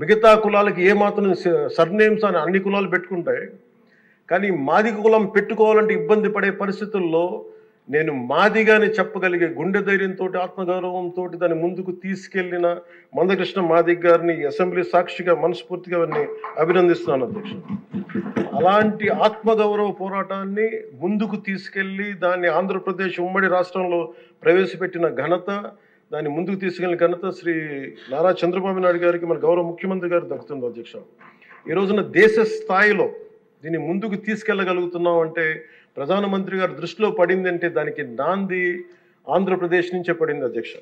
మిగతా కులాలకి ఏమాత్రం సర్నేమ్స్ అని అన్ని కులాలు పెట్టుకుంటాయి. కానీ మాదిగ కులం పెట్టుకోవాలంటే ఇబ్బంది పడే పరిస్థితుల్లో నేను మాదిగాని చెప్పగలిగే గుండె ధైర్యంతో, ఆత్మగౌరవంతో దాన్ని ముందుకు తీసుకెళ్లిన మందకృష్ణ మాదిగ గారిని అసెంబ్లీ సాక్షిగా మనస్ఫూర్తిగా వారిని అభినందిస్తున్నాను అధ్యక్ష. అలాంటి ఆత్మగౌరవ పోరాటాన్ని ముందుకు తీసుకెళ్లి దాన్ని ఆంధ్రప్రదేశ్ ఉమ్మడి రాష్ట్రంలో ప్రవేశపెట్టిన ఘనత, దాన్ని ముందుకు తీసుకెళ్లిన ఘనత శ్రీ నారా చంద్రబాబు నాయుడు గారికి, మన గౌరవ ముఖ్యమంత్రి గారు దక్కుతుంది అధ్యక్ష. ఈ రోజున దేశ స్థాయిలో దీన్ని ముందుకు తీసుకెళ్లగలుగుతున్నాం అంటే ప్రధానమంత్రి గారు దృష్టిలో పడింది అంటే దానికి నాంది ఆంధ్రప్రదేశ్ నుంచే పడింది అధ్యక్ష.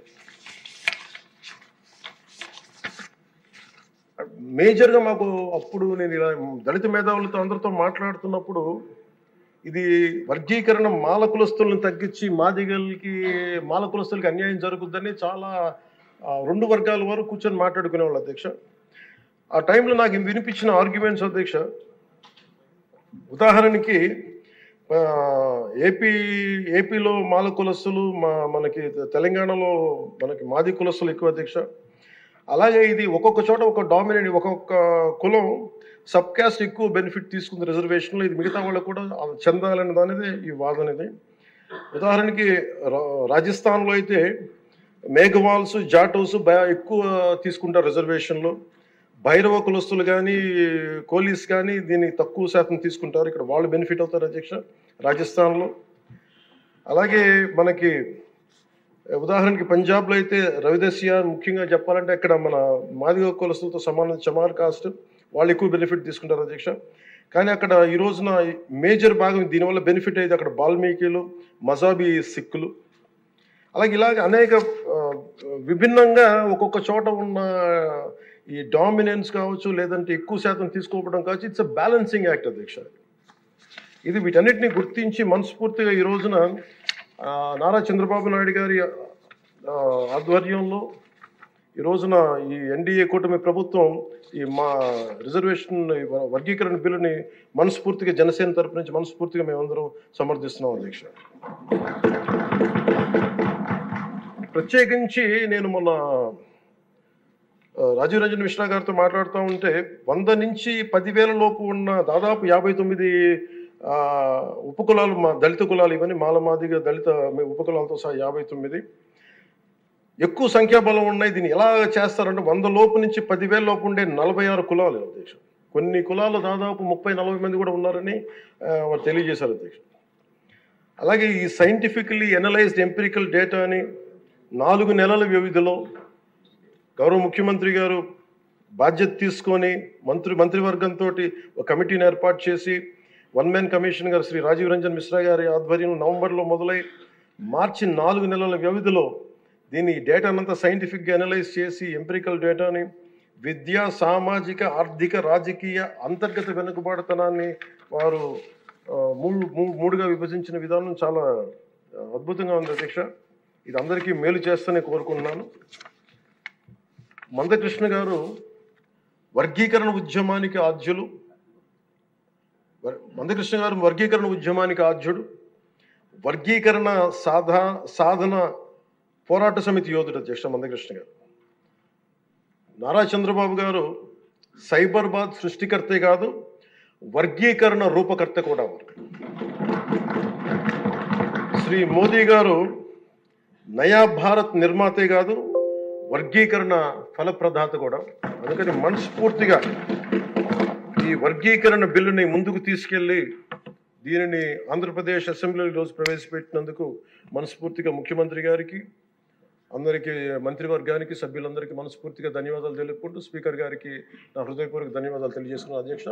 మేజర్గా మాకు అప్పుడు నేను ఇలా దళిత మేధావులతో అందరితో మాట్లాడుతున్నప్పుడు ఇది వర్గీకరణ మాల కులస్తులను తగ్గించి మాల కులస్తులకి అన్యాయం జరుగుద్దని చాలా 2 వర్గాల వరకు కూర్చొని మాట్లాడుకునేవాళ్ళు అధ్యక్ష. ఆ టైంలో నాకు వినిపించిన ఆర్గ్యుమెంట్స్ అధ్యక్ష, ఉదాహరణకి ఏపీలో మాల కులస్తులు, మనకి తెలంగాణలో మనకి మాది కులస్తులు ఎక్కువ అధ్యక్ష. అలాగే ఇది ఒక్కొక్క చోట ఒక డామినేట్, ఒక్కొక్క కులం సబ్ క్యాస్ట్ ఎక్కువ బెనిఫిట్ తీసుకుంది రిజర్వేషన్లో, ఇది మిగతా వాళ్ళకు కూడా చెందాలనేది అనేది ఈ వాదన. ఇది ఉదాహరణకి రాజస్థాన్లో అయితే మేఘవాల్స్, జాటోస్ ఎక్కువ తీసుకుంటారు రిజర్వేషన్లో. భైరవ కులస్తులు కానీ, కోలీస్ కానీ దీన్ని తక్కువ శాతం తీసుకుంటారు. ఇక్కడ వాళ్ళు బెనిఫిట్ అవుతారు అధ్యక్ష రాజస్థాన్లో. అలాగే మనకి ఉదాహరణకి పంజాబ్లో అయితే రవిదస్య, ముఖ్యంగా చెప్పాలంటే అక్కడ మన మాదిగ కులస్తులతో సమానం చమార్ కాస్ట్, వాళ్ళు ఎక్కువ బెనిఫిట్ తీసుకుంటారు అధ్యక్ష. కానీ అక్కడ ఈ రోజున మేజర్ భాగం దీనివల్ల బెనిఫిట్ అయితే అక్కడ బాల్మీకిలు, మజాబీ సిక్కులు, ఇలాగే అనేక విభిన్నంగా ఒక్కొక్క చోట ఉన్న ఈ డామినెన్స్ కావచ్చు, లేదంటే ఎక్కువ శాతం తీసుకోవడం కావచ్చు, ఇట్స్ అ బ్యాలెన్సింగ్ యాక్ట్ అధ్యక్ష. ఇది వీటన్నిటిని గుర్తించి మనస్ఫూర్తిగా ఈ రోజున నారా చంద్రబాబు నాయుడు గారి ఆధ్వర్యంలో ఈ రోజున ఈ ఎన్డీఏ కూటమి ప్రభుత్వం ఈ మా రిజర్వేషన్ వర్గీకరణ బిల్లుని మనస్ఫూర్తిగా జనసేన తరపు నుంచి మనస్ఫూర్తిగా మేమందరం సమర్థిస్తున్నాం అధ్యక్ష. ప్రత్యేకించి నేను మొన్న రాజీవ్ రంజన్ మిశ్రా గారితో మాట్లాడుతూ ఉంటే 100 నుంచి 10,000 లోపు ఉన్న దాదాపు 59 ఉపకులాలు, మా దళిత కులాలు, ఇవన్నీ మాదిగ దళిత ఉపకులాలతో సహా 59 ఎక్కువ సంఖ్యాబలం ఉన్నాయి. దీన్ని ఎలా చేస్తారంటే 100 లోపు నుంచి 10,000 లోపు ఉండే 46 కులాలు అధ్యక్ష. కొన్ని కులాలు దాదాపు 30-40 మంది కూడా ఉన్నారని వారు తెలియజేశారు అధ్యక్ష. అలాగే ఈ సైంటిఫికలీ ఎనలైజ్డ్ ఎంపిరికల్ డేటాని 4 నెలల వ్యవధిలో గౌరవ ముఖ్యమంత్రి గారు బాధ్యత తీసుకొని మంత్రివర్గంతో ఒక కమిటీని ఏర్పాటు చేసి వన్ మ్యాన్ కమిషన్ గారు శ్రీ రాజీవ్ రంజన్ మిశ్రా గారి ఆధ్వర్యంలో నవంబర్లో మొదలై మార్చి 4 నెలల వ్యవధిలో దీన్ని డేటానంతా సైంటిఫిక్గా అనలైజ్ చేసి ఎంపిరికల్ డేటాని విద్యా, సామాజిక, ఆర్థిక, రాజకీయ, అంతర్గత వెనుకబాటుతనాన్ని వారు మూడుగా విభజించిన విధానం చాలా అద్భుతంగా ఉంది అధ్యక్ష. ఇది అందరికీ మేలు చేస్తూనే కోరుకుంటున్నాను. మందకృష్ణ గారు వర్గీకరణ ఉద్యమానికి ఆద్యులు. మందకృష్ణ గారు వర్గీకరణ ఉద్యమానికి ఆద్యుడు, వర్గీకరణ సాధన పోరాట సమితి యోధుడు అధ్యక్ష మందకృష్ణ గారు. నారా చంద్రబాబు గారు సైబరాబాద్ సృష్టికర్తే కాదు, వర్గీకరణ రూపకర్త కూడా. శ్రీ మోదీ గారు నయా భారత్ నిర్మాతే కాదు, వర్గీకరణ ఫలప్రదాత కూడా. అందుకని మనస్ఫూర్తిగా ఈ వర్గీకరణ బిల్లుని ముందుకు తీసుకెళ్లి దీనిని ఆంధ్రప్రదేశ్ అసెంబ్లీలో ఈరోజు ప్రవేశపెట్టినందుకు మనస్ఫూర్తిగా ముఖ్యమంత్రి గారికి, అందరికీ, మంత్రివర్గానికి, సభ్యులందరికీ మనస్ఫూర్తిగా ధన్యవాదాలు తెలుపుకుంటూ స్పీకర్ గారికి నా హృదయపూర్వక ధన్యవాదాలు తెలియజేస్తున్నాను అధ్యక్ష.